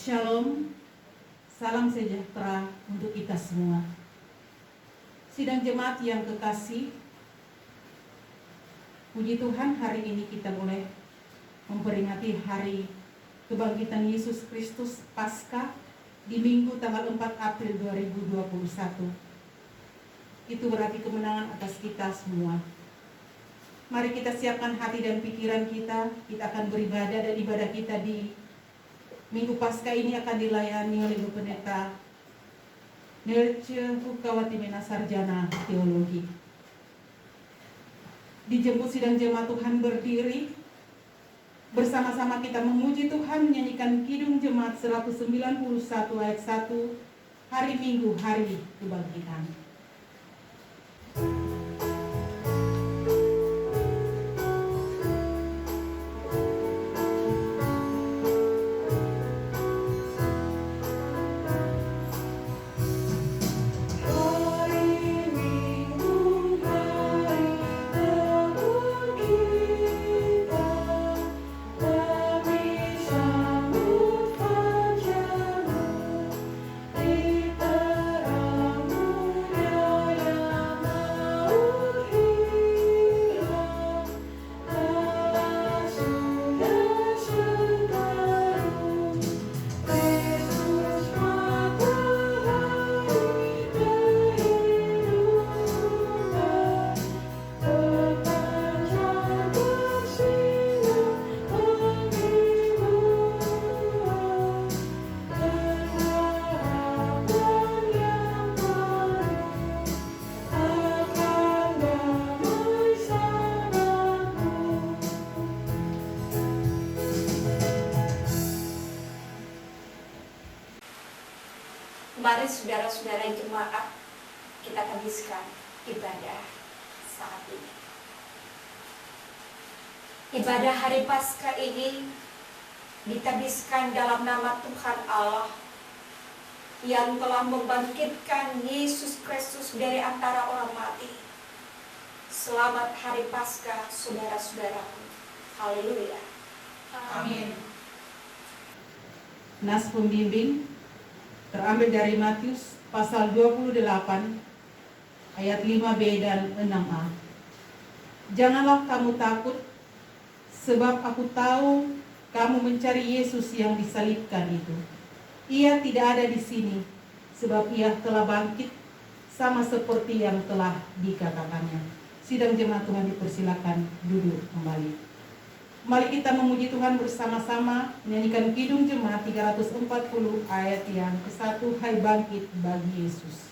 Shalom, salam sejahtera untuk kita semua. Sidang jemaat yang kekasih, puji Tuhan, hari ini kita boleh memperingati hari kebangkitan Yesus Kristus Paskah di Minggu tanggal 4 April 2021. Itu berarti kemenangan atas kita semua. Mari kita siapkan hati dan pikiran kita. Kita akan beribadah, dan ibadah kita di Minggu Paskah ini akan dilayani oleh Ibu Pendeta Nelce Hukawati Mena, Sarjana Teologi. Dijemput sidang jemaat Tuhan berdiri. Bersama-sama kita memuji Tuhan, menyanyikan Kidung Jemaat 191 ayat 1, hari Minggu, hari kebangkitan. Mari saudara-saudara jemaat, kita habiskan ibadah saat ini. Ibadah hari Paskah ini ditabiskan dalam nama Tuhan Allah yang telah membangkitkan Yesus Kristus dari antara orang mati. Selamat hari Paskah, saudara-saudaraku. Haleluya. Amin. Nas pembimbing terambil dari Matius pasal 28 ayat 5b dan 6a. Janganlah kamu takut, sebab aku tahu kamu mencari Yesus yang disalibkan itu. Ia tidak ada di sini, sebab ia telah bangkit, sama seperti yang telah dikatakannya. Sidang jemaat Tuhan dipersilakan duduk kembali. Mari kita memuji Tuhan bersama-sama, menyanyikan Kidung Jemaat 340 ayat yang ke-1, Hai bangkit bagi Yesus.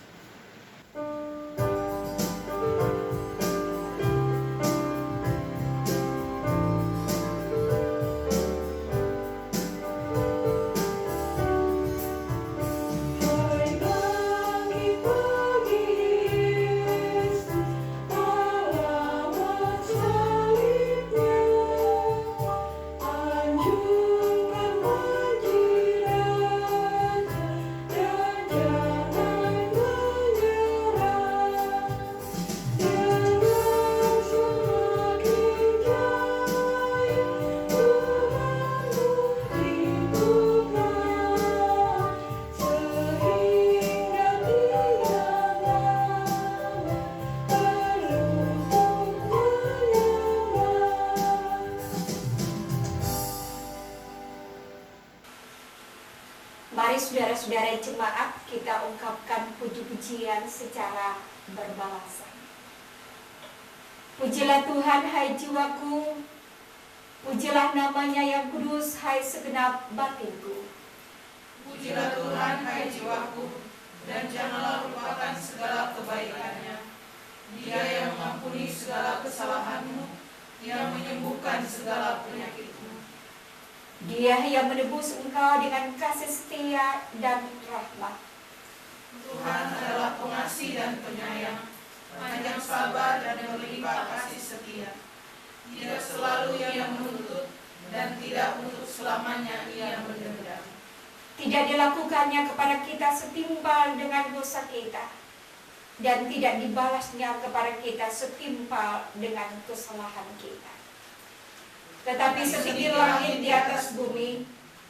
Mari saudara-saudara jemaat, kita ungkapkan puji-pujian secara berbalasan. Pujilah Tuhan, hai jiwaku. Pujilah namanya yang kudus, hai segenap batinku. Pujilah Tuhan, hai jiwaku, dan janganlah lupakan segala kebaikannya. Dia yang mengampuni segala kesalahanmu, yang menyembuhkan segala penyakitmu. Dia yang menebus engkau dengan kasih setia dan rahmat. Tuhan adalah pengasih dan penyayang, panjang sabar dan berlimpah kasih setia. Tidak selalu ia menuntut, dan tidak untuk selamanya ia mendendam. Tidak dilakukannya kepada kita setimpal dengan dosa kita, dan tidak dibalasnya kepada kita setimpal dengan kesalahan kita. Tetapi setinggi langit di atas bumi,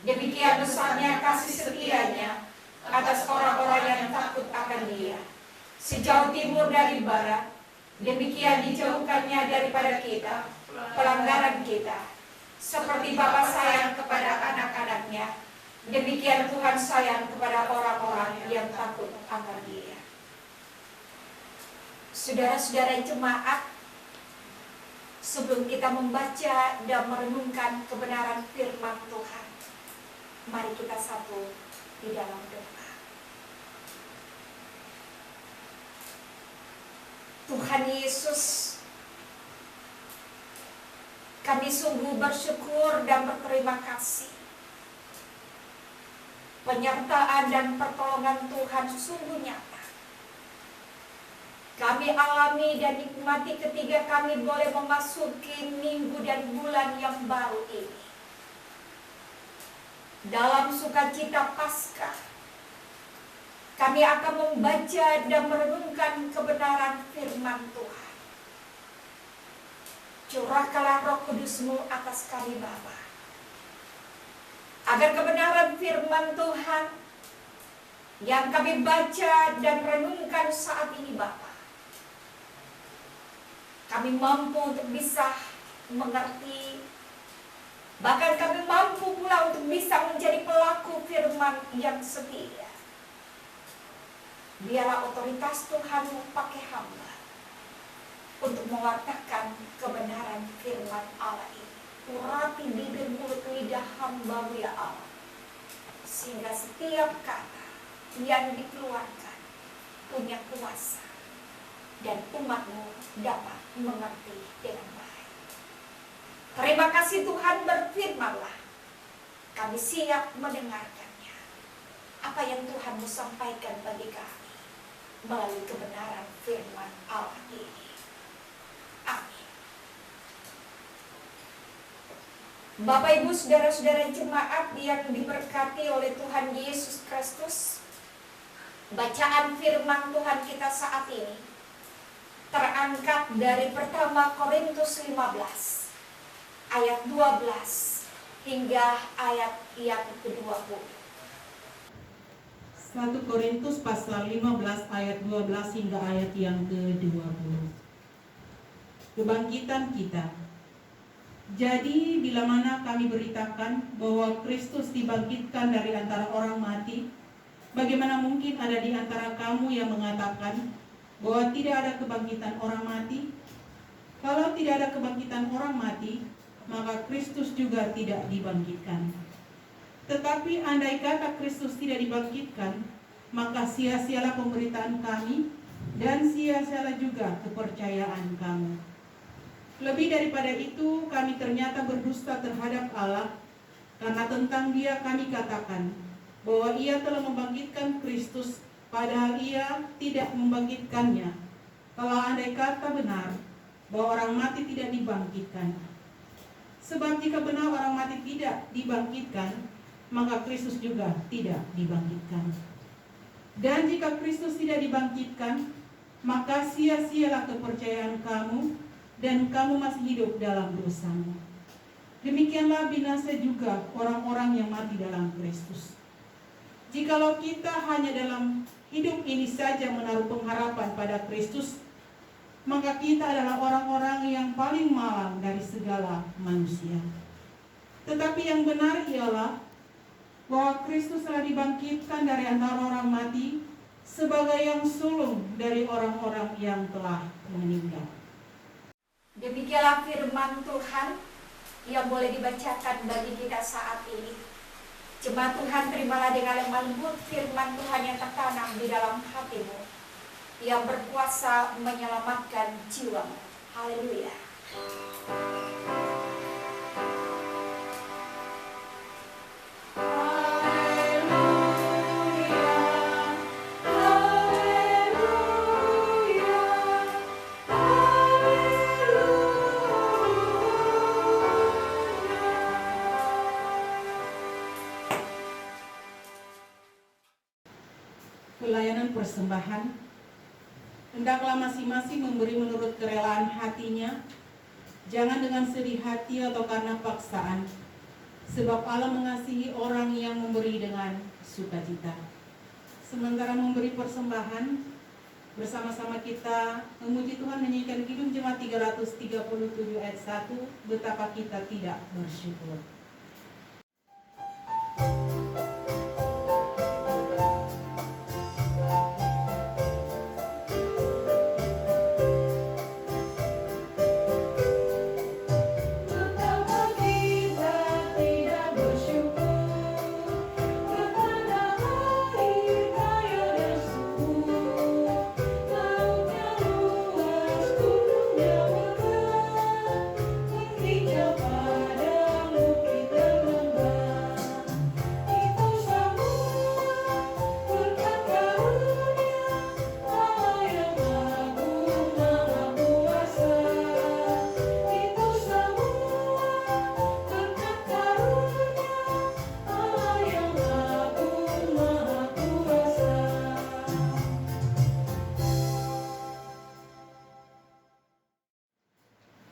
Demikian besarnya kasih setianya atas orang-orang yang takut akan Dia. Sejauh timur dari barat, demikian dijauhkannya daripada kita, pelanggaran kita. Seperti Bapa sayang kepada anak-anaknya, demikian Tuhan sayang kepada orang-orang yang takut akan Dia. Saudara-saudara jemaat, sebelum kita membaca dan merenungkan kebenaran firman Tuhan, mari kita satu di dalam doa. Tuhan Yesus, kami sungguh bersyukur dan berterima kasih. Penyertaan dan pertolongan Tuhan sungguh nyata. Kami alami dan nikmati ketika kami boleh memasuki minggu dan bulan yang baru ini. Dalam sukacita Paskah, kami akan membaca dan merenungkan kebenaran firman Tuhan. Curahkanlah Roh Kudus-Mu atas kami Bapa, agar kebenaran firman Tuhan yang kami baca dan renungkan saat ini Bapa, kami mampu untuk bisa mengerti. Bahkan kami mampu pula untuk bisa menjadi pelaku firman yang setia. Biarlah otoritas Tuhan pakai hamba untuk mewartakan kebenaran firman Allah ini. Urapi bibir mulut lidah hamba ya Allah, sehingga setiap kata yang dikeluarkan punya kuasa dan umat-Mu dapat mengerti dengan baik. Terima kasih Tuhan, berfirmanlah. Kami siap mendengarkannya. Apa yang Tuhan mau sampaikan bagi kami melalui kebenaran firman Allah ini. Amin. Bapak Ibu saudara-saudara jemaat yang diberkati oleh Tuhan Yesus Kristus, bacaan firman Tuhan kita saat ini terangkat dari pertama Korintus 15 ayat 12 hingga ayat yang ke-20. 1 Korintus pasal 15 ayat 12 hingga ayat yang ke-20. Kebangkitan kita. Jadi bila mana kami beritakan bahwa Kristus dibangkitkan dari antara orang mati, bagaimana mungkin ada di antara kamu yang mengatakan bahwa tidak ada kebangkitan orang mati? Kalau tidak ada kebangkitan orang mati, maka Kristus juga tidak dibangkitkan. Tetapi andai kata Kristus tidak dibangkitkan, maka sia-sialah pemberitaan kami dan sia-sialah juga kepercayaan kamu. Lebih daripada itu, kami ternyata berdusta terhadap Allah, karena tentang Dia kami katakan bahwa Ia telah membangkitkan Kristus, padahal Ia tidak membangkitkannya. Kalau andai kata benar bahwa orang mati tidak dibangkitkan. Sebab jika benar orang mati tidak dibangkitkan, maka Kristus juga tidak dibangkitkan. Dan jika Kristus tidak dibangkitkan, maka sia-sialah kepercayaan kamu, dan kamu masih hidup dalam dosamu. Demikianlah binasa juga orang-orang yang mati dalam Kristus. Jikalau kita hanya dalam hidup ini saja menaruh pengharapan pada Kristus, maka kita adalah orang-orang yang paling malang dari segala manusia. Tetapi yang benar ialah bahwa Kristus telah dibangkitkan dari antara orang mati sebagai yang sulung dari orang-orang yang telah meninggal. Demikianlah firman Tuhan yang boleh dibacakan bagi kita saat ini. Jemaat Tuhan, terimalah dengan lemah lembut firman Tuhan yang tertanam di dalam hatimu, yang berkuasa menyelamatkan jiwamu. Haleluya. Pelayanan persembahan. Hendaklah masing-masing memberi menurut kerelaan hatinya, jangan dengan sedih hati atau karena paksaan, Sebab Allah mengasihi orang yang memberi dengan sukacita. Sementara memberi persembahan, bersama-sama kita memuji Tuhan, menyanyikan Kidung Jemaat 337 ayat 1, betapa kita tidak bersyukur.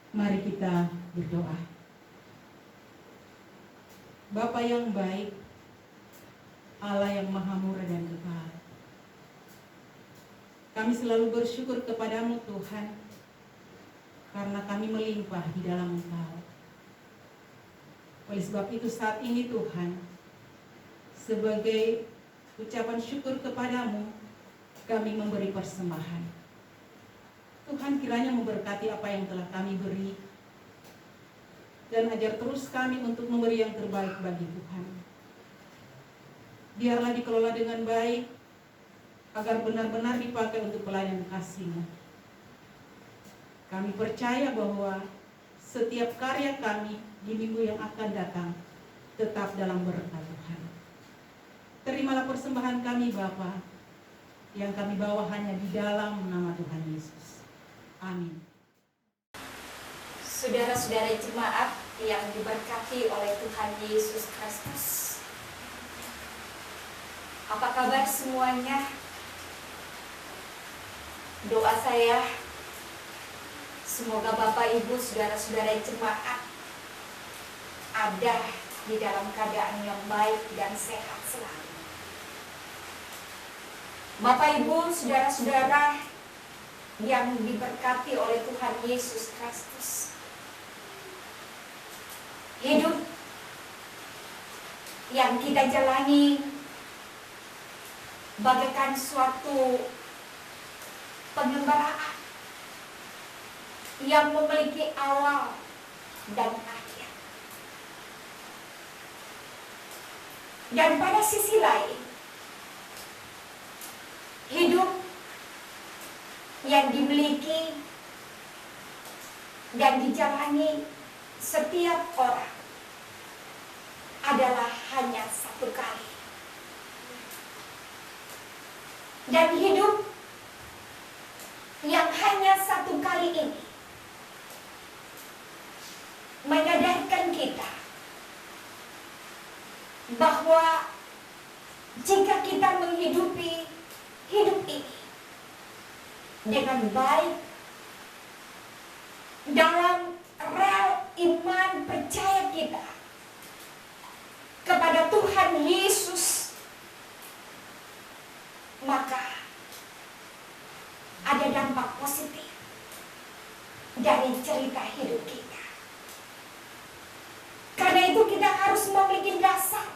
Mari kita berdoa. Bapa yang baik, Allah yang maha murah dan kekal, kami selalu bersyukur kepadamu Tuhan, karena kami melimpah di dalam Engkau. Oleh sebab itu saat ini Tuhan, sebagai ucapan syukur kepadamu, kami memberi persembahan. Tuhan kiranya memberkati apa yang telah kami beri, dan ajar terus kami untuk memberi yang terbaik bagi Tuhan. Biarlah dikelola dengan baik, agar benar-benar dipakai untuk pelayanan kasih-Mu. Kami percaya bahwa setiap karya kami di minggu yang akan datang tetap dalam berkat Tuhan. Terimalah persembahan kami Bapa, yang kami bawa hanya di dalam nama Tuhan Yesus. Amin. Saudara-saudara jemaat yang diberkati oleh Tuhan Yesus Kristus, apa kabar semuanya? Doa saya, semoga Bapak Ibu saudara-saudara jemaat ada di dalam keadaan yang baik dan sehat selalu. Bapak Ibu saudara-saudara yang diberkati oleh Tuhan Yesus Kristus, hidup yang kita jalani bagaikan suatu pengembaraan yang memiliki awal dan akhir. Dan pada sisi lain, hidup yang dimiliki dan dijalani setiap orang adalah hanya satu kali. Dan hidup yang hanya satu kali ini menyadarkan kita bahwa jika kita menghidupi hidup ini dengan baik dalam rel iman percaya kita kepada Tuhan Yesus, maka ada dampak positif dari cerita hidup kita. Karena itu kita harus memiliki dasar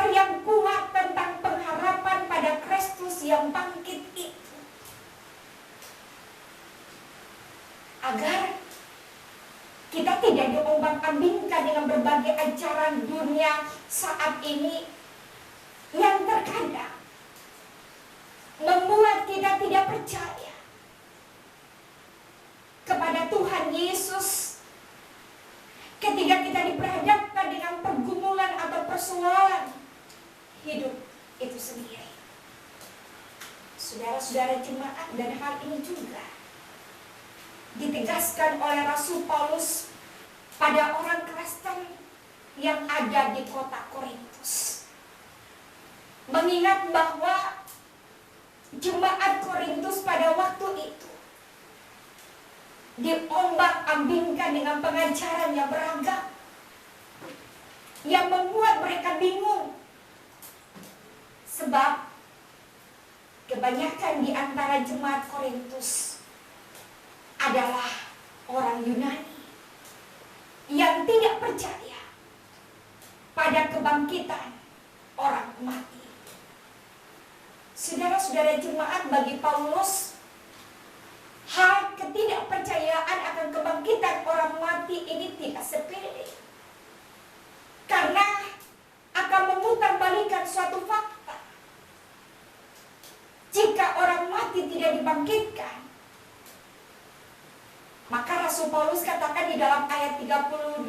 yang kuat tentang pengharapan pada Kristus yang bangkit itu, agar kita tidak diombang-ambingkan dengan berbagai ajaran dunia saat ini yang terkadang membuat kita tidak percaya kepada Tuhan Yesus ketika kita diperhadapkan dengan pergumulan atau persoalan hidup itu sendiri. Saudara-saudara jemaat, dan hal ini juga ditegaskan oleh Rasul Paulus pada orang Kristen yang ada di kota Korintus, mengingat bahwa jemaat Korintus pada waktu itu diombang-ambingkan dengan pengajaran yang beragam, yang membuat mereka bingung. Sebab kebanyakan di antara jemaat Korintus adalah orang Yunani yang tidak percaya pada kebangkitan orang mati. Saudara-saudara jemaat, bagi Paulus, hal ketidakpercayaan akan kebangkitan orang mati ini tidak sepele, karena akan memutarbalikkan suatu fakta. Jika orang mati tidak dibangkitkan, maka Rasul Paulus katakan di dalam ayat 32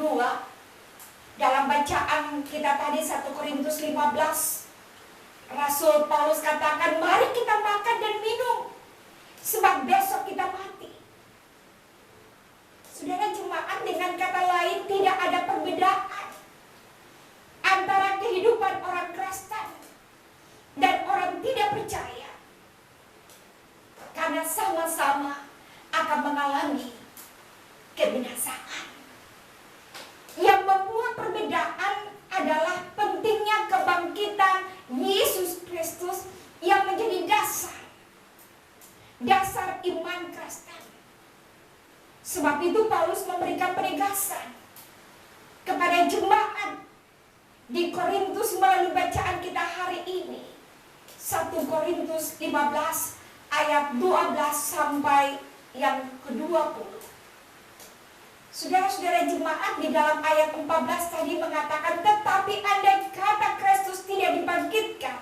dalam bacaan kita tadi 1 Korintus 15, Rasul Paulus katakan, mari kita makan dan minum, sebab besok kita mati. Saudara jemaat, dengan kata lain, tidak ada perbedaan antara kehidupan orang Kristen dan orang tidak percaya, karena sama-sama akan mengalami kebinasaan. Yang membuat perbedaan adalah pentingnya kebangkitan Yesus Kristus yang menjadi dasar iman Kristen. Sebab itu Paulus memberikan penegasan kepada jemaat di Korintus melalui bacaan kita hari ini. 1 Korintus 15 ayat 12 sampai yang ke-20. Saudara-saudara jemaat, di dalam ayat 14 tadi mengatakan, tetapi andai kata Kristus tidak dibangkitkan,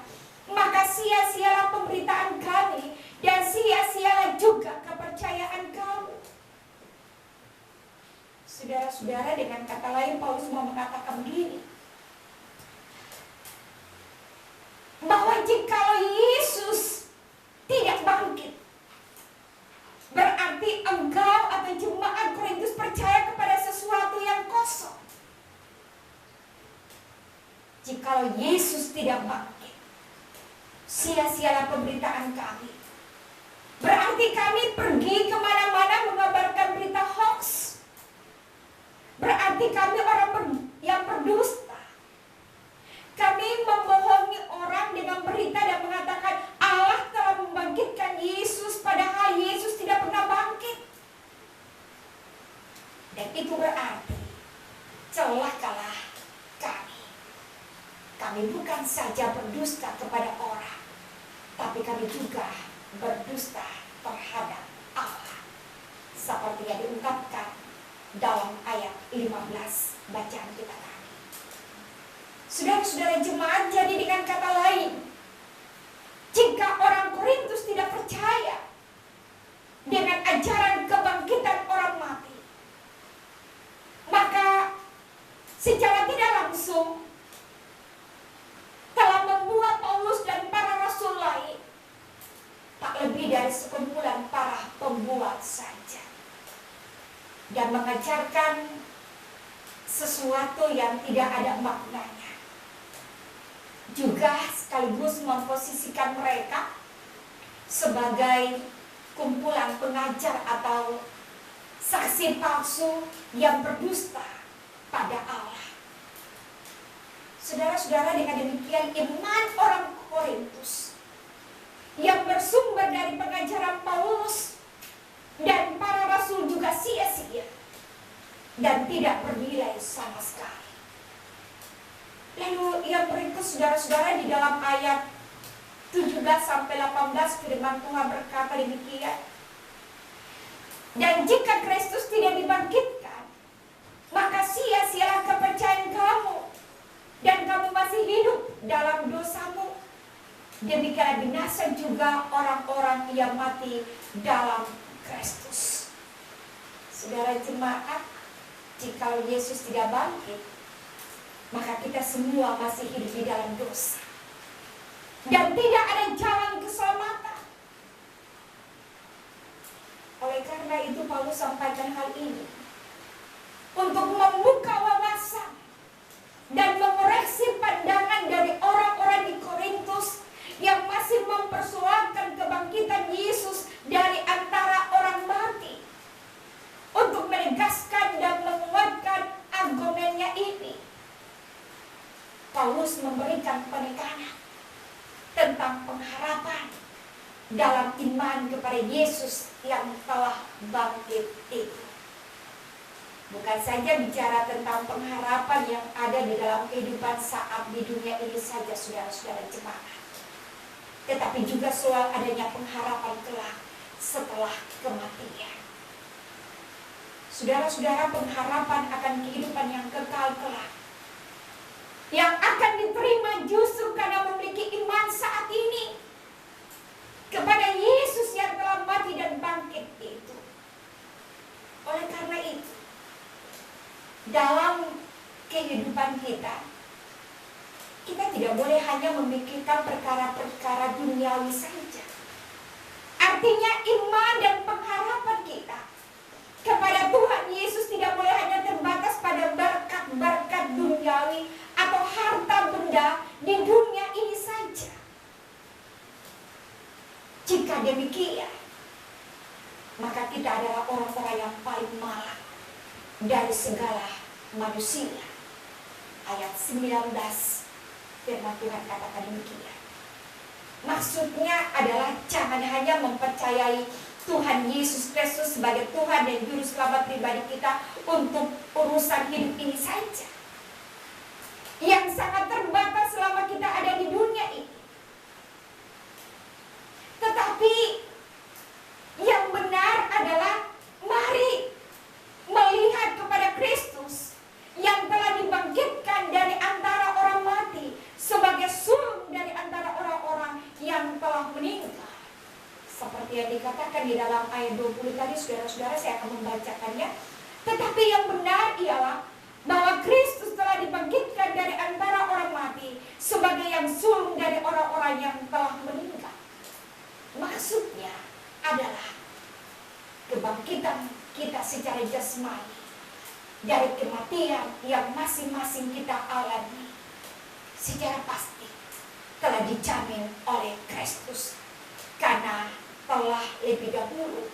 maka sia-sialah pemberitaan kami dan sia-sialah juga kepercayaan kamu. Saudara-saudara, dengan kata lain Paulus mau mengatakan begini, bahwa jikalau Yesus tidak bangkit, berarti engkau atau jemaat Korintus percaya kepada sesuatu yang kosong. Jikalau Yesus tidak bangkit, sia-sialah pemberitaan kami. Berarti kami pergi kemana-mana mengabarkan berita hoax. Berarti kami orang yang berdusta. Kami membohongi orang dengan berita dan mengatakan Allah telah membangkitkan Yesus, padahal Yesus tidak pernah bangkit. Dan itu berarti celakalah kami. Kami bukan saja berdusta kepada orang, tapi kami juga berdusta terhadap Allah, seperti yang diungkapkan dalam ayat 15 bacaan kita tadi. Saudara-saudara jemaat, jadi dengan kata lain, jika orang Korintus tidak percaya dengan ajaran kebangkitan orang mati, maka secara tidak langsung telah membuat Paulus dan para rasul lain tak lebih dari sekumpulan para pembuat saja, dan mengajarkan sesuatu yang tidak ada maknanya. Juga sekaligus memposisikan mereka sebagai kumpulan pengajar atau saksi palsu yang berdusta pada Allah. Saudara-saudara, dengan demikian iman orang Korintus yang bersumber dari pengajaran Paulus dan para rasul juga sia-sia dan tidak bernilai sama sekali. Lalu yang berikut, saudara-saudara, di dalam ayat 17 sampai 18 firman Tuhan berkata demikian. Dan jika Kristus tidak dibangkitkan, maka sia-sialah kepercayaan kamu, dan kamu masih hidup dalam dosamu. Demikian binasa juga orang-orang yang mati dalam Kristus. Saudara jemaat, jika Yesus tidak bangkit, maka kita semua masih hidup di dalam dosa, dan tidak ada jalan keselamatan. Oleh karena itu Paulus sampaikan hal ini untuk membuka wawasan dan mengoreksi pandangan dari orang-orang di Korintus yang masih mempersoalkan kebangkitan Yesus dari antara orang mati. Paulus memberikan penekanan tentang pengharapan dalam iman kepada Yesus yang telah bangkit itu. Bukan saja bicara tentang pengharapan yang ada di dalam kehidupan saat di dunia ini saja, saudara-saudara jemaat, tetapi juga soal adanya pengharapan kelak setelah kematian. Saudara-saudara, pengharapan akan kehidupan yang kekal kelak, yang akan diterima justru karena memiliki iman saat ini kepada Yesus yang telah mati dan bangkit itu. Oleh karena itu, dalam kehidupan kita tidak boleh hanya memikirkan perkara-perkara duniawi saja. Artinya iman dan pengharapan kita kepada Tuhan Yesus tidak boleh hanya terbatas pada berkat-berkat duniawi atau harta benda di dunia ini saja. Jika demikian, maka kita adalah orang-orang yang paling malang dari segala manusia. Ayat 19 firman Tuhan katakan demikian. Maksudnya adalah jangan hanya mempercayai Tuhan Yesus Kristus sebagai Tuhan dan Juru Selamat pribadi kita untuk urusan hidup ini saja, yang sangat terbatas selama kita ada di dunia ini. Tetapi yang benar adalah mari melihat kepada Kristus yang telah dibangkitkan dari antara orang mati sebagai sulung dari antara orang-orang yang telah meninggal. Seperti yang dikatakan di dalam ayat 20 tadi, saudara-saudara, saya akan membacakannya. Tetapi yang benar ialah bahwa Kristus telah dibangkitkan dari antara orang mati sebagai yang sulung dari orang-orang yang telah meninggal. Maksudnya adalah kebangkitan kita secara jasmani dari kematian yang masing-masing kita alami secara pasti telah dijamin oleh Kristus, karena telah lebih dahulu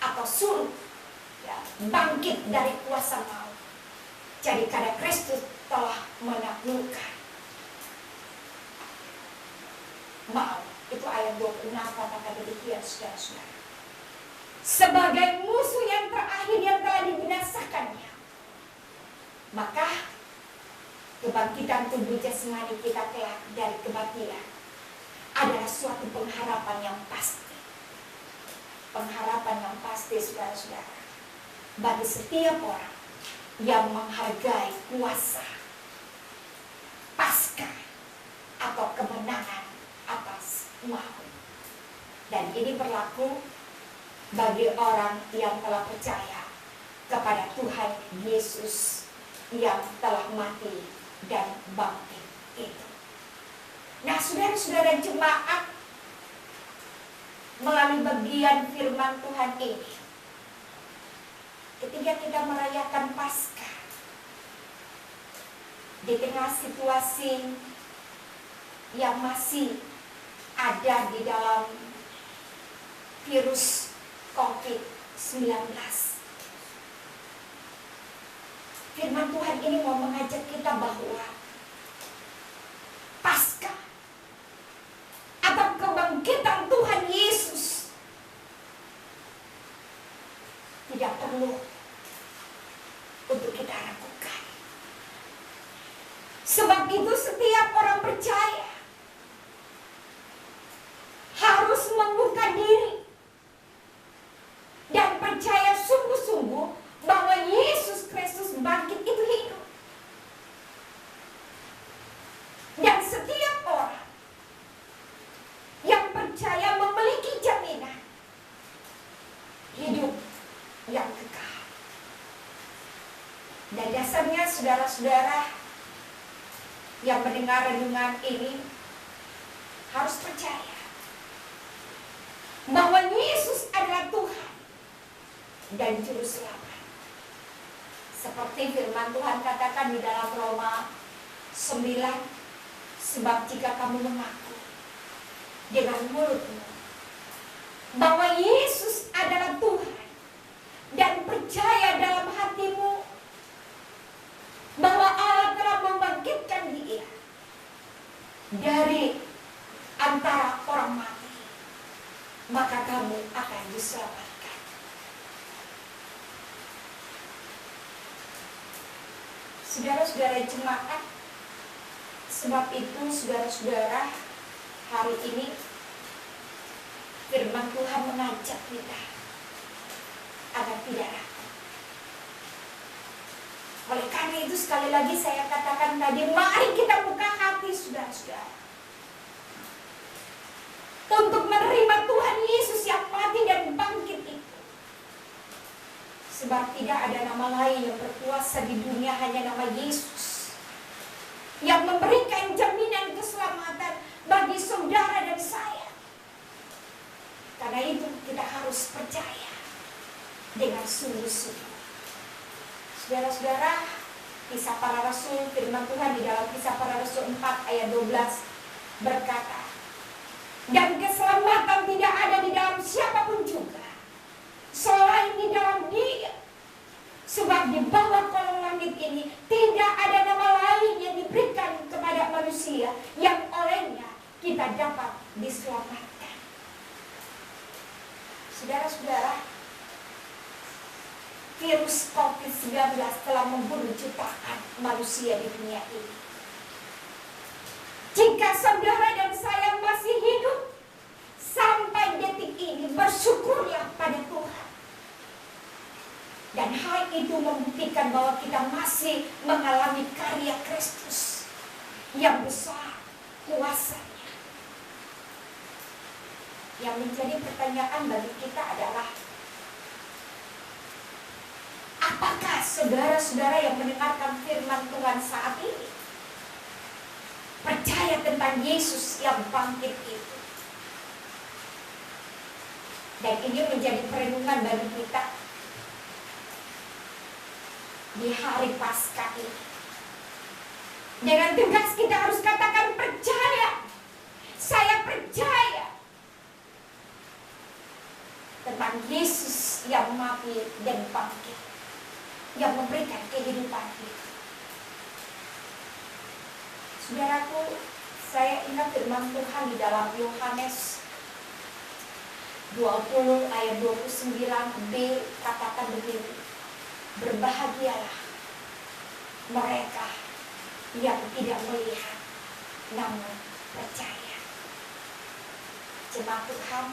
atau sulung bangkit dari kuasa maut. Jadi karena Kristus telah menaklukkan maut. Itu ayat 26 katakan demikian, saudara-saudara. Sebagai musuh yang terakhir yang telah dibinasakannya, maka kebangkitan tubuh jasmani kita kelak dari kematian adalah suatu pengharapan yang pasti. Pengharapan yang pasti, saudara-saudara, bagi setiap orang yang menghargai kuasa pasca atau kemenangan atas maut. Dan ini berlaku bagi orang yang telah percaya kepada Tuhan Yesus yang telah mati dan bangkit itu. Nah, saudara-saudara jemaat, melalui bagian firman Tuhan ini, ketika kita merayakan Paskah di tengah situasi yang masih ada di dalam virus COVID-19, firman Tuhan ini mau mengajak kita bahwa Paskah atau kebangkitan Tuhan Yesus tidak perlu untuk kita ragukan. Sebab itu setiap orang percaya harus membuka diri dan percaya sungguh-sungguh bahwa Yesus Kristus bangkit itu hidup. Dan setiap orang yang percaya memiliki jaminan hidup yang kekal. Dan dasarnya saudara-saudara yang mendengar renungan ini harus percaya bahwa Yesus adalah Tuhan dan Juru Selamat. Seperti firman Tuhan katakan di dalam Roma 9, sebab jika kamu mengaku dengan mulutmu bahwa Yesus adalah Tuhan dan percaya dalam hatimu bahwa Allah telah membangkitkan Dia dari antara orang mati, maka kamu akan diselamatkan. Saudara-saudara jemaat, sebab itu saudara-saudara, hari ini firman Tuhan mengajak kita agar tidak ragu. Oleh karena itu sekali lagi saya katakan tadi, mari kita buka hati saudara-saudara untuk menerima Tuhan Yesus yang mati dan bangkit itu. Sebab tidak ada nama lain yang berkuasa di dunia, hanya nama Yesus yang memberikan jaminan keselamatan bagi saudara dan saya. Karena itu kita harus percaya dengan sungguh-sungguh. Saudara-saudara, Kisah Para Rasul, firman Tuhan di dalam Kisah Para Rasul 4 ayat 12 berkata, dan keselamatan tidak ada di dalam siapapun juga selain di dalam Dia. Sebab di bawah kolong langit ini tidak ada nama lain yang diberikan kepada manusia yang olehnya kita dapat diselamatkan. Saudara-saudara, virus COVID-19 telah membunuh jutaan manusia di dunia ini. Jika saudara dan saya masih hidup sampai detik ini, bersyukurlah pada Tuhan. Dan hal itu membuktikan bahwa kita masih mengalami karya Kristus yang besar kuasanya. Yang menjadi pertanyaan bagi kita adalah, apakah saudara-saudara yang mendengarkan firman Tuhan saat ini percaya tentang Yesus yang bangkit itu? Dan ini menjadi perenungan bagi kita di hari Paskah ini. Dengan tegas kita harus katakan percaya. Saya percaya tentang Yesus yang mati dan bangkit, yang memberikan kehidupan itu. Saudaraku, saya ingat firman Tuhan di dalam Yohanes 20 ayat 29b, katakan begini, berbahagialah mereka yang tidak melihat namun percaya. Jemaat Tuhan,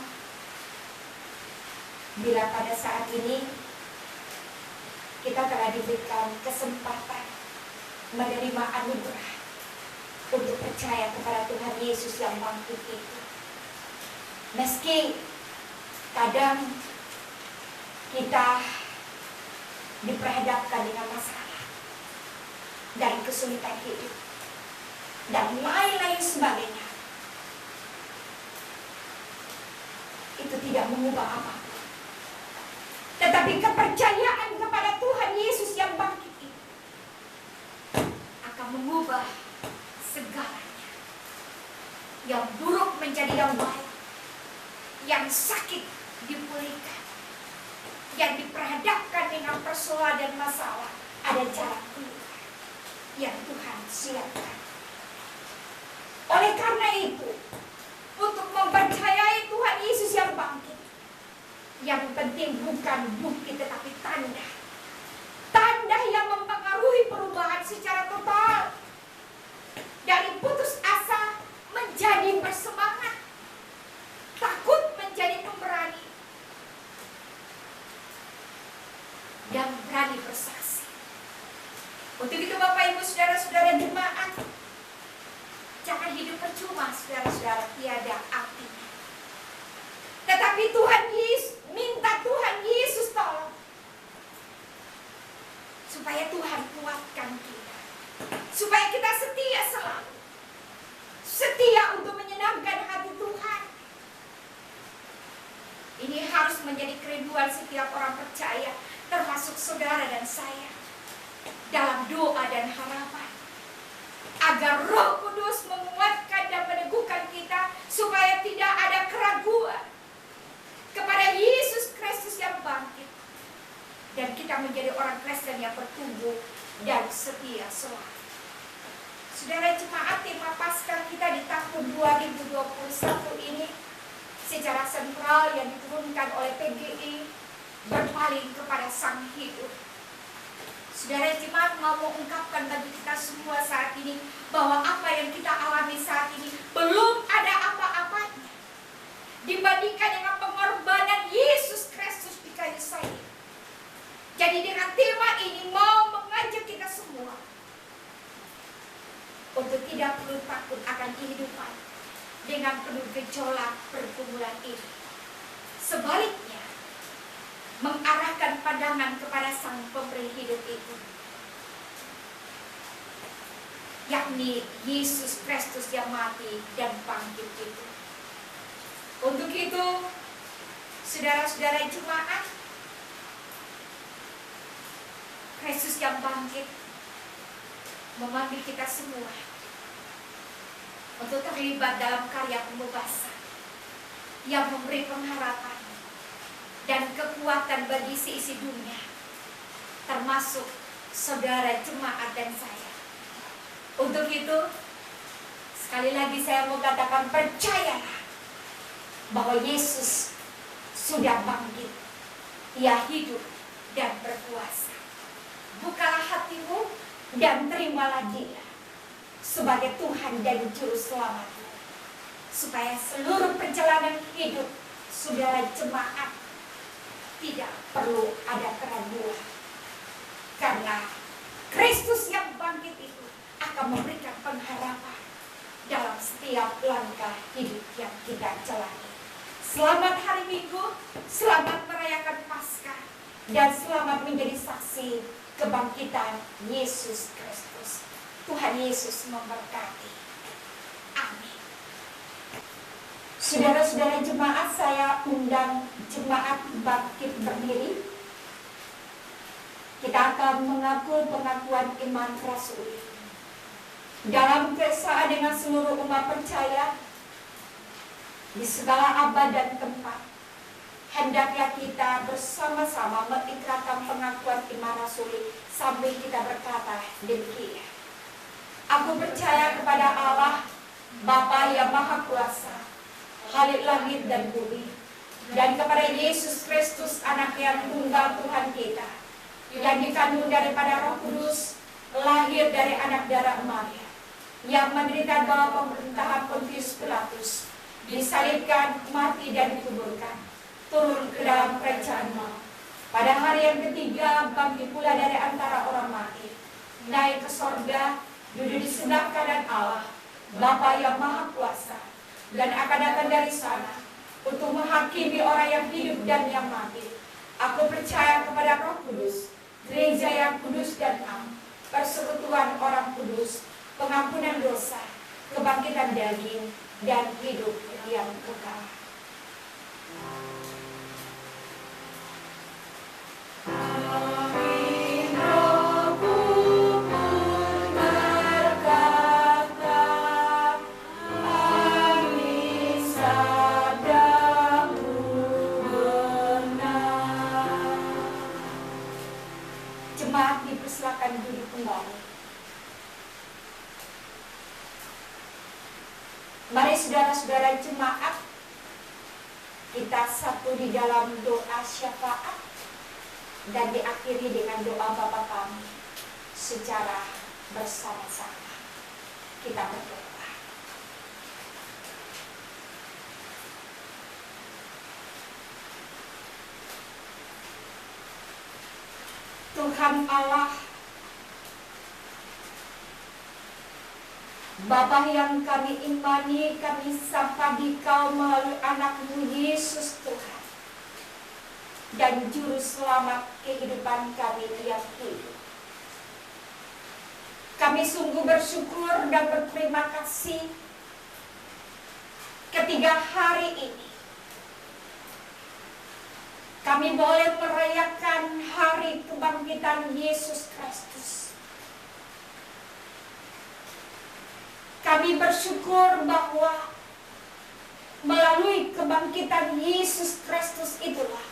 bila pada saat ini kita telah diberikan kesempatan menerima anugerah untuk percaya kepada Tuhan Yesus yang bangkit itu, meski kadang kita diperhadapkan dengan masalah dan kesulitan hidup dan lain-lain sebagainya, itu tidak mengubah apapun. Tetapi kepercayaan kepada Tuhan Yesus yang bangkit itu akan mengubah segalanya. Yang buruk menjadi yang baik, yang sakit dipulihkan, yang diperhadapkan dengan persoalan dan masalah, ada jalan keluar yang Tuhan siapkan. Oleh karena itu, untuk mempercayai Tuhan Yesus yang bangkit, yang penting bukan bukti tetapi tanda. Tanda yang mempengaruhi perubahan secara total. Dari putus asa menjadi bersemangat, takut menjadi pemberani, dan berani bersaksi. Untuk itu Bapak Ibu Saudara-saudara jemaat, jangan hidup percuma saudara-saudara, tiada artinya. Tetapi Tuhan Yesus, minta Tuhan Yesus tolong supaya Tuhan kuatkan kita, supaya kita setia selalu, setia untuk menyenangkan hati Tuhan. Ini harus menjadi kerinduan setiap orang percaya, termasuk saudara dan saya, dalam doa dan harapan, agar Roh Kudus menguatkan dan meneguhkan kita supaya tidak ada keraguan kepada Yesus Kristus yang bangkit, dan kita menjadi orang Kristen yang bertumbuh dan setia selalu. Saudara jemaat, tema Paskah kita di tahun 2021 ini secara sentral yang diturunkan oleh PGI berpaling kepada Sang Hidup. Saudara jemaat, mau mengungkapkan bagi kita semua saat ini bahwa apa yang kita alami saat ini belum ada apa-apanya dibandingkan dengan pengorbanan Yesus Kristus di kayu salib. Jadi dengan tema ini mau mengajak kita semua untuk tidak perlu takut akan kehidupan dengan penuh gejolak pergumulan ini. Sebaliknya, mengarahkan pandangan kepada Sang Pemberi hidup itu, yakni Yesus Kristus yang mati dan bangkit itu. Untuk itu, saudara-saudara jemaat, Kristus yang bangkit memanggil kita semua untuk terlibat dalam karya pembebasan yang memberi pengharapan dan kekuatan bagi seisi dunia, termasuk saudara jemaat dan saya. Untuk itu, sekali lagi saya mau katakan, percayalah bahwa Yesus sudah bangkit. Ia hidup dan berkuasa. Bukalah hatimu dan terimalah Dia sebagai Tuhan dan Juru Selamat, supaya seluruh perjalanan hidup saudara jemaat tidak perlu ada keraguan, karena Kristus yang bangkit itu akan memberikan pengharapan dalam setiap langkah hidup yang kita jalani. Selamat hari Minggu, selamat merayakan Paskah, dan selamat menjadi saksi kebangkitan Yesus Kristus. Tuhan Yesus memberkati. Amin. Saudara-saudara jemaat, saya undang jemaat bangkit berdiri. Kita akan mengaku pengakuan iman rasuli. Dalam keesaan dengan seluruh umat percaya, di segala abad dan tempat, hendaknya kita bersama-sama mengikrarkan pengakuan iman rasuli sambil kita berkata demikian. Aku percaya kepada Allah, Bapa yang Maha Kuasa, Khalik langit dan bumi, dan kepada Yesus Kristus, Anak yang tunggal Tuhan kita, yang dikandung daripada Roh Kudus, lahir dari anak darah Maria, yang menderita bawah pemerintahan Pontius Pilatus, disalibkan, mati dan dikuburkan, turun ke dalam kerajaan maut. Pada hari yang ketiga bangkit pula dari antara orang mati, naik ke sorga, duduk di sebelah kanan Allah, Bapa yang Maha Kuasa, dan akan datang dari sana untuk menghakimi orang yang hidup dan yang mati. Aku percaya kepada Roh Kudus, gereja yang kudus dan am, persekutuan orang kudus, pengampunan dosa, kebangkitan daging, dan hidup yang kekal. Jemaat dipersilakan duduk kembali. Mari saudara-saudara jemaat, kita satu di dalam doa syafaat dan diakhiri dengan doa Bapa kami secara bersama-sama. Kita berdoa. Tuhan Allah, Bapa yang kami imani, kami sapa di Kau melalui anak-Mu Yesus Tuhan dan Juru Selamat kehidupan kami yang hidup. Kami sungguh bersyukur dan berterima kasih ketiga hari ini kami boleh merayakan hari kebangkitan Yesus Kristus. Kami bersyukur bahwa melalui kebangkitan Yesus Kristus itulah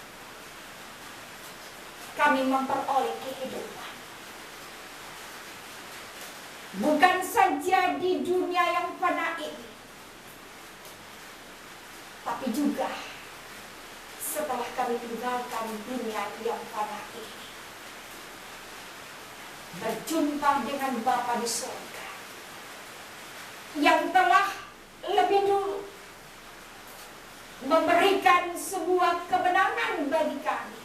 kami memperoleh kehidupan. Bukan saja di dunia yang fana ini, tapi juga setelah kami tinggalkan dunia yang fana ini, berjumpa dengan Bapa di surga yang telah lebih dulu memberikan sebuah kemenangan bagi kami.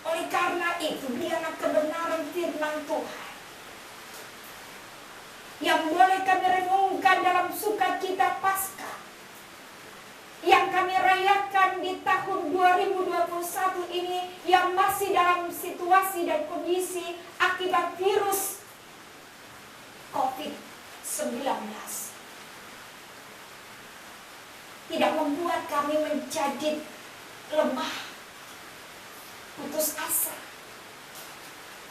Oleh karena itu, biarlah kebenaran firman Tuhan yang boleh kami renungkan dalam sukacita Paskah yang kami rayakan di tahun 2021 ini, yang masih dalam situasi dan kondisi akibat virus COVID-19, tidak membuat kami menjadi lemah, putus asa,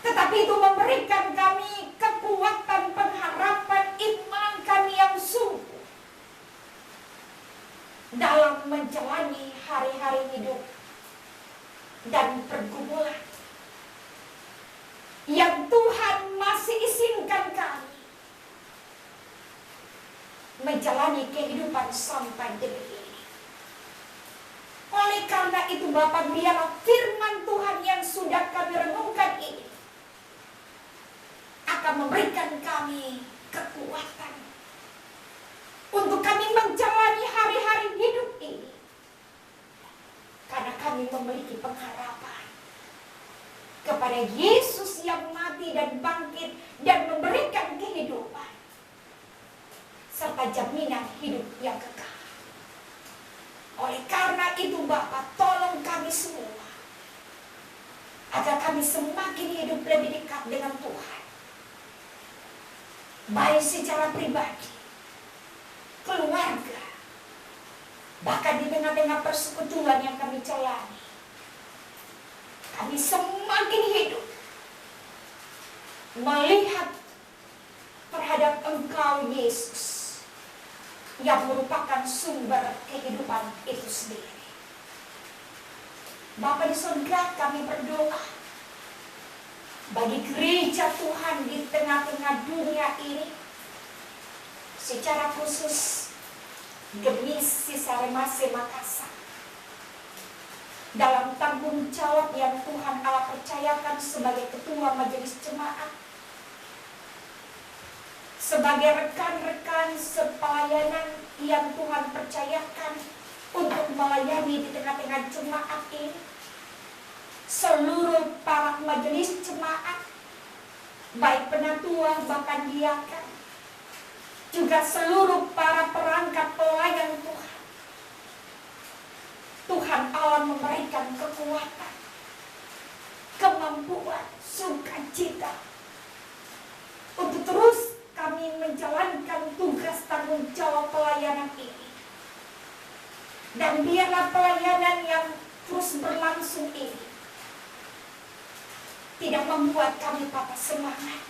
tetapi itu memberikan kami kekuatan, pengharapan, iman kami yang sungguh dalam menjalani hari-hari hidup dan pergumulan yang Tuhan masih izinkan kami menjalani kehidupan sampai detik ini. Oleh karena itu Bapak, biarlah firman Tuhan yang sudah kami renungkan ini akan memberikan kami kekuatan untuk kami menjalani hari-hari hidup ini, karena kami memiliki pengharapan kepada Yesus yang mati dan bangkit dan memberikan kehidupan serta jaminan hidup yang kekal. Oleh karena itu Bapa, tolong kami semua agar kami semakin hidup lebih dekat dengan Tuhan, baik secara pribadi, keluarga, bahkan di tengah-tengah persekutuan yang kami jalani. Kami semakin hidup melihat terhadap Engkau Yesus yang merupakan sumber kehidupan itu sendiri. Bapa di surga, kami berdoa bagi gereja Tuhan di tengah-tengah dunia ini, secara khusus Gemis Sisaremase Makassar, dalam tanggung jawab yang Tuhan Allah percayakan sebagai ketua majelis jemaat, sebagai rekan-rekan sepelayanan yang Tuhan percayakan untuk melayani di tengah-tengah jemaat ini, seluruh para majelis jemaat, baik penatua bahkan diakan, juga seluruh para perangkat pelayan Tuhan. Tuhan Allah memberikan kekuatan, kemampuan, sukacita untuk terus kami menjalankan tugas tanggung jawab pelayanan ini. Dan biarlah pelayanan yang terus berlangsung ini tidak membuat kami patah semangat,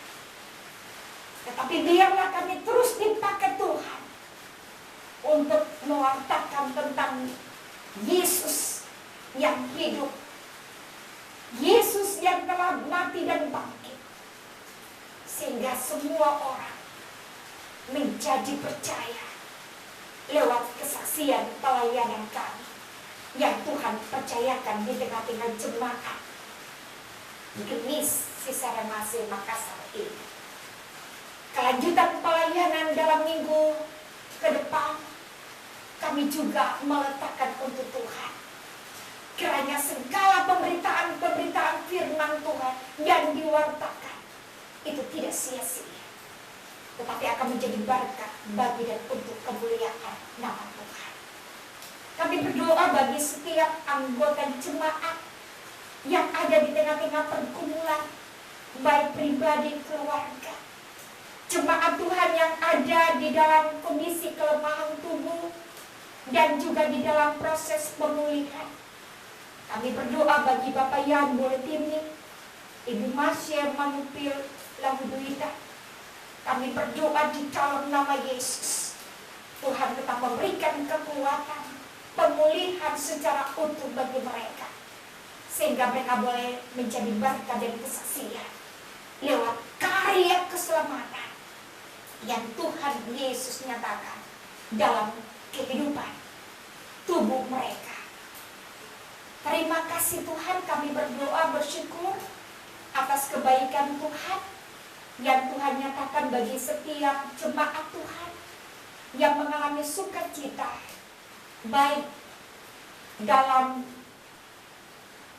tetapi biarlah kami terus dipakai Tuhan untuk mewartakan tentang Yesus yang hidup, Yesus yang telah mati dan bangkit, sehingga semua orang menjadi percaya lewat kesaksian pelayanan kami yang Tuhan percayakan di tengah-tengah jemaat Gemis Sisaremase Makassar ini. Kelanjutan pelayanan dalam minggu ke depan kami juga meletakkan untuk Tuhan. Kiranya segala pemberitaan firman Tuhan yang diwartakan itu tidak sia-sia, tetapi akan menjadi berkat bagi dan untuk kemuliaan nama Tuhan. Kami berdoa bagi setiap anggota jemaat yang ada di tengah-tengah pergumulan, baik pribadi, keluarga, jemaat Tuhan yang ada di dalam kondisi kelemahan tubuh dan juga di dalam proses pemulihan. Kami berdoa bagi Bapak Yan Boletini, Ibu Masya Manupil Lahuduita. Kami berdoa di dalam nama Yesus, Tuhan tetap memberikan kekuatan, pemulihan secara utuh bagi mereka, sehingga mereka boleh menjadi berkat dan kesaksian lewat karya keselamatan yang Tuhan Yesus nyatakan dalam kehidupan tubuh mereka. Terima kasih Tuhan, kami berdoa bersyukur atas kebaikan Tuhan yang Tuhan nyatakan bagi setiap jemaat Tuhan yang mengalami sukacita, baik dalam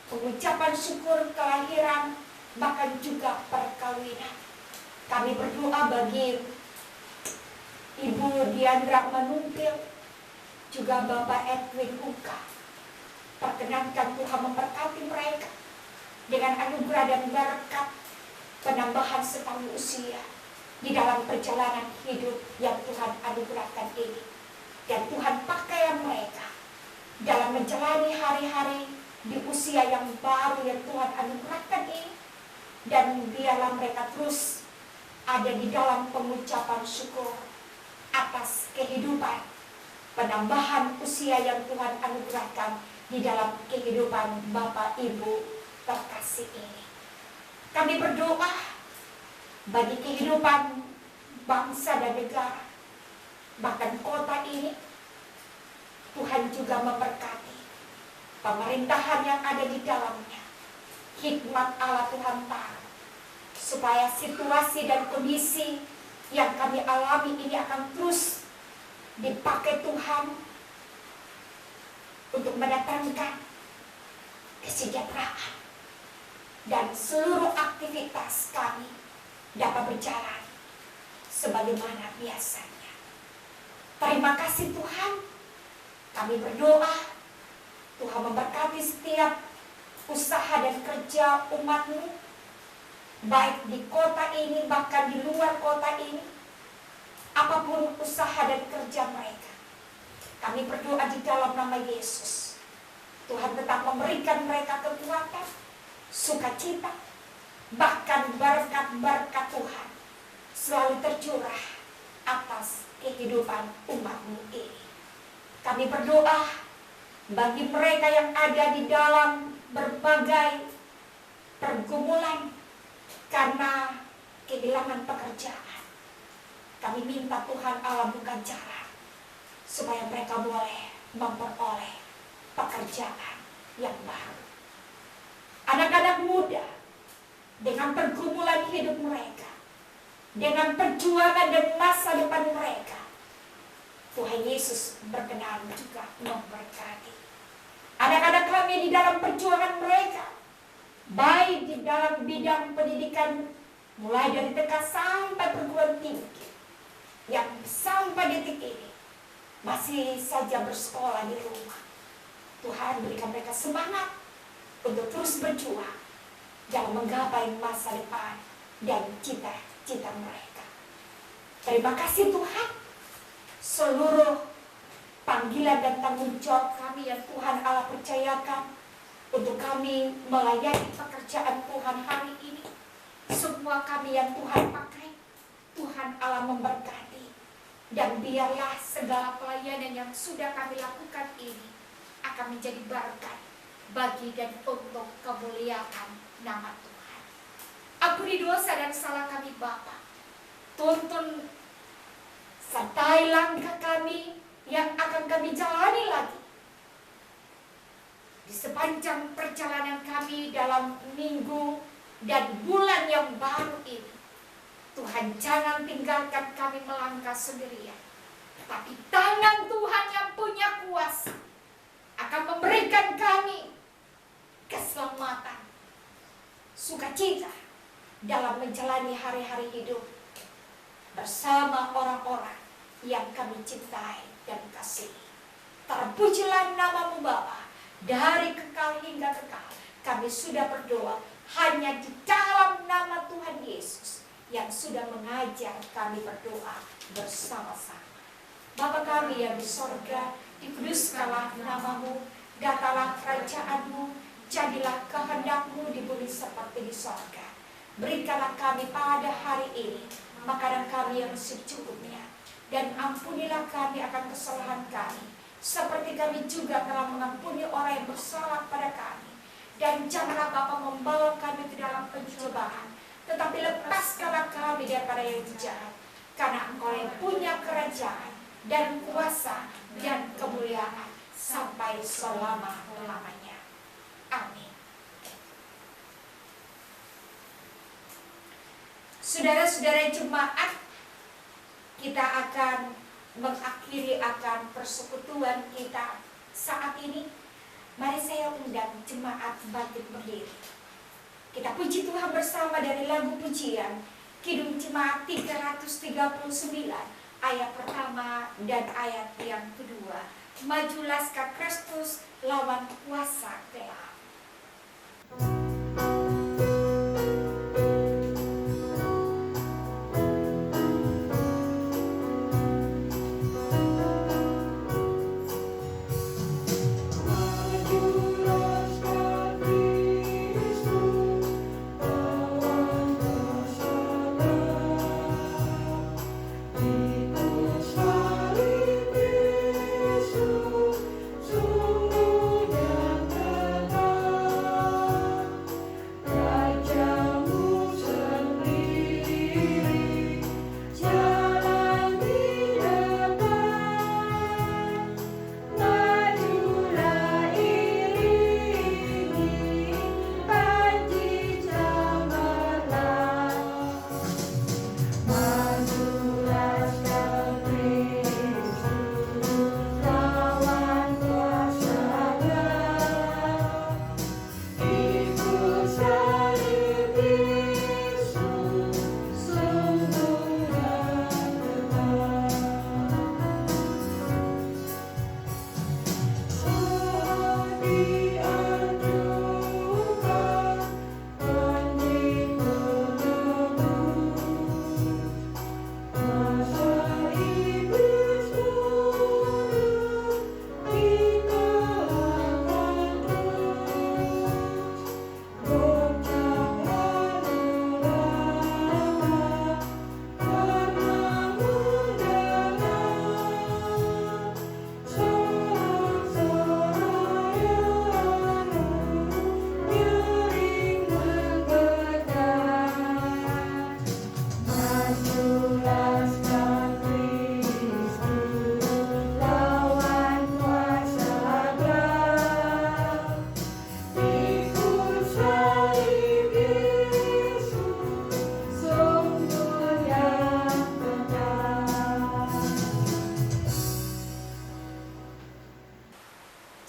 pengucapan syukur kelahiran, bahkan juga perkawinan. Kami berdoa bagi Ibu Diandra Manumpil, juga Bapak Edwin Huka. Perkenankan Tuhan memberkati mereka dengan anugerah dan berkat penambahan setahun usia di dalam perjalanan hidup yang Tuhan anugerahkan ini. Dan Tuhan pakai mereka dalam menjalani hari-hari di usia yang baru yang Tuhan anugerahkan ini. Dan biarlah mereka terus ada di dalam pengucapan syukur atas kehidupan, penambahan usia yang Tuhan anugerahkan di dalam kehidupan Bapak Ibu terkasih ini. Kami berdoa bagi kehidupan bangsa dan negara, bahkan kota ini. Tuhan juga memberkati pemerintahan yang ada di dalamnya. Hikmat Allah Tuhan taruh supaya situasi dan kondisi yang kami alami ini akan terus dipakai Tuhan untuk mendatangkan kesejahteraan, dan seluruh aktivitas kami dapat berjalan sebagaimana biasanya. Terima kasih Tuhan. Kami berdoa Tuhan memberkati setiap usaha dan kerja umat-Mu, baik di kota ini bahkan di luar kota ini. Apapun usaha dan kerja mereka, kami berdoa di dalam nama Yesus. Tuhan tetap memberikan mereka kekuatan, sukacita, bahkan berkat-berkat Tuhan selalu tercurah atas kehidupan umat-Mu ini. Kami berdoa bagi mereka yang ada di dalam berbagai pergumulan karena kehilangan pekerjaan. Kami minta Tuhan Allah buka jalan supaya mereka boleh memperoleh pekerjaan yang baru. Anak-anak muda dengan pergumulan hidup mereka, dengan perjuangan dan masa depan mereka, Tuhan Yesus berkenan juga memberkati. Anak-anak kami di dalam perjuangan mereka, baik di dalam bidang pendidikan, mulai dari TK sampai perguruan tinggi, yang sampai detik ini masih saja bersekolah di rumah. Tuhan berikan mereka semangat untuk terus berjuang dalam menggapai masa depan dan cita-cita mereka. Terima kasih Tuhan. Seluruh panggilan dan tanggung jawab kami yang Tuhan Allah percayakan untuk kami melayani pekerjaan Tuhan hari ini, semua kami yang Tuhan pakai, Tuhan Allah memberkati. Dan biarlah segala pelayanan yang sudah kami lakukan ini akan menjadi berkat bagi dan untuk kemuliaan nama Tuhan. Ampuni dosa dan salah kami Bapa. Tuntun sertai langkah kami yang akan kami jalani lagi di sepanjang perjalanan kami dalam minggu dan bulan yang baru ini. Tuhan, jangan tinggalkan kami melangkah sendirian, tapi tangan Tuhan yang punya kuasa akan memberikan kami keselamatan, sukacita dalam menjalani hari-hari hidup bersama orang-orang yang kami cintai dan kasihi. Terpujilah nama-Mu Bapa, dari kekal hingga kekal. Kami sudah berdoa hanya di dalam nama Tuhan Yesus yang sudah mengajar kami berdoa bersama-sama. Bapa kami yang di sorga, dikuduskanlah nama-Mu, datanglah kerajaan-Mu, jadilah kehendak-Mu di bumi seperti di sorga. Berikanlah kami pada hari ini makanan kami yang secukupnya, dan ampunilah kami akan kesalahan kami, seperti kami juga telah mengampuni orang yang bersalah pada kami. Dan janganlah Bapa membawa kami ke dalam pencobaan, tetapi lepaskanlah kami daripada daripada yang jahat, karena Engkau yang punya kerajaan dan kuasa dan kemuliaan sampai selama-lamanya. Amin. Saudara-saudara jemaat, kita akan mengakhiri akan persekutuan kita saat ini. Mari saya undang jemaat bangkit berdiri. Kita puji Tuhan bersama dari lagu pujian Kidung Jemaat 339 ayat pertama dan ayat yang kedua. Majulah Kristus lawan kuasa gelap.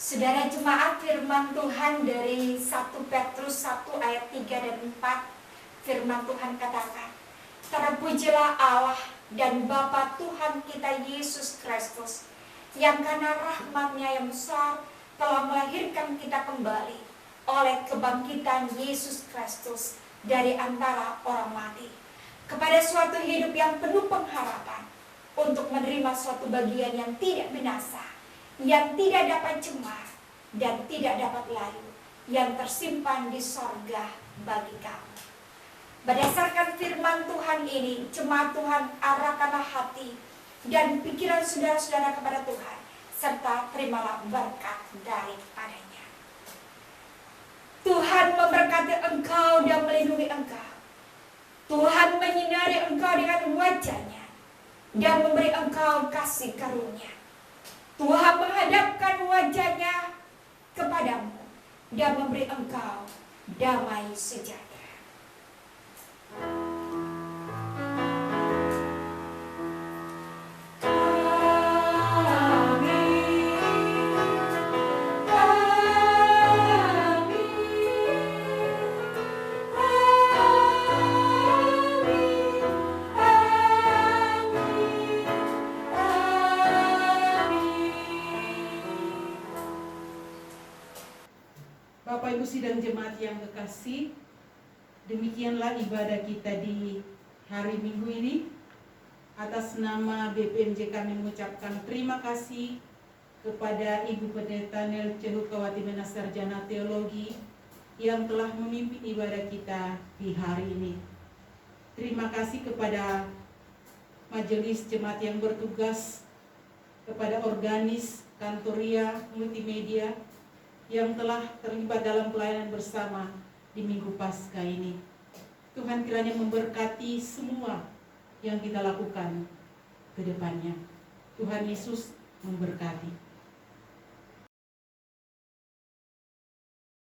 Saudara jemaat, firman Tuhan dari 1 Petrus 1 ayat 3 dan 4, firman Tuhan katakan, terpujilah Allah dan Bapa Tuhan kita Yesus Kristus, yang karena rahmat-Nya yang besar telah melahirkan kita kembali oleh kebangkitan Yesus Kristus dari antara orang mati, kepada suatu hidup yang penuh pengharapan, untuk menerima suatu bagian yang tidak binasa, yang tidak dapat cemar dan tidak dapat layu, yang tersimpan di sorga bagi kamu. Berdasarkan firman Tuhan ini, jemaat Tuhan, arahkanlah hati dan pikiran saudara-saudara kepada Tuhan, serta terimalah berkat daripadanya. Tuhan memberkati engkau dan melindungi engkau. Tuhan menyinari engkau dengan wajah-Nya dan memberi engkau kasih karunia. Tuhan menghadapkan wajah-Nya kepadamu dan memberi engkau damai sejahtera. Bapak Ibu sidang jemaat yang kekasih, demikianlah ibadah kita di hari Minggu ini. Atas nama BPMJ kami mengucapkan terima kasih kepada Ibu Pendeta Nel Cehukawati Menas Sarjana Teologi yang telah memimpin ibadah kita di hari ini. Terima kasih kepada majelis jemaat yang bertugas, kepada organis, kantoria, multimedia yang telah terlibat dalam pelayanan bersama di Minggu Paskah ini. Tuhan kiranya memberkati semua yang kita lakukan ke depannya. Tuhan Yesus memberkati.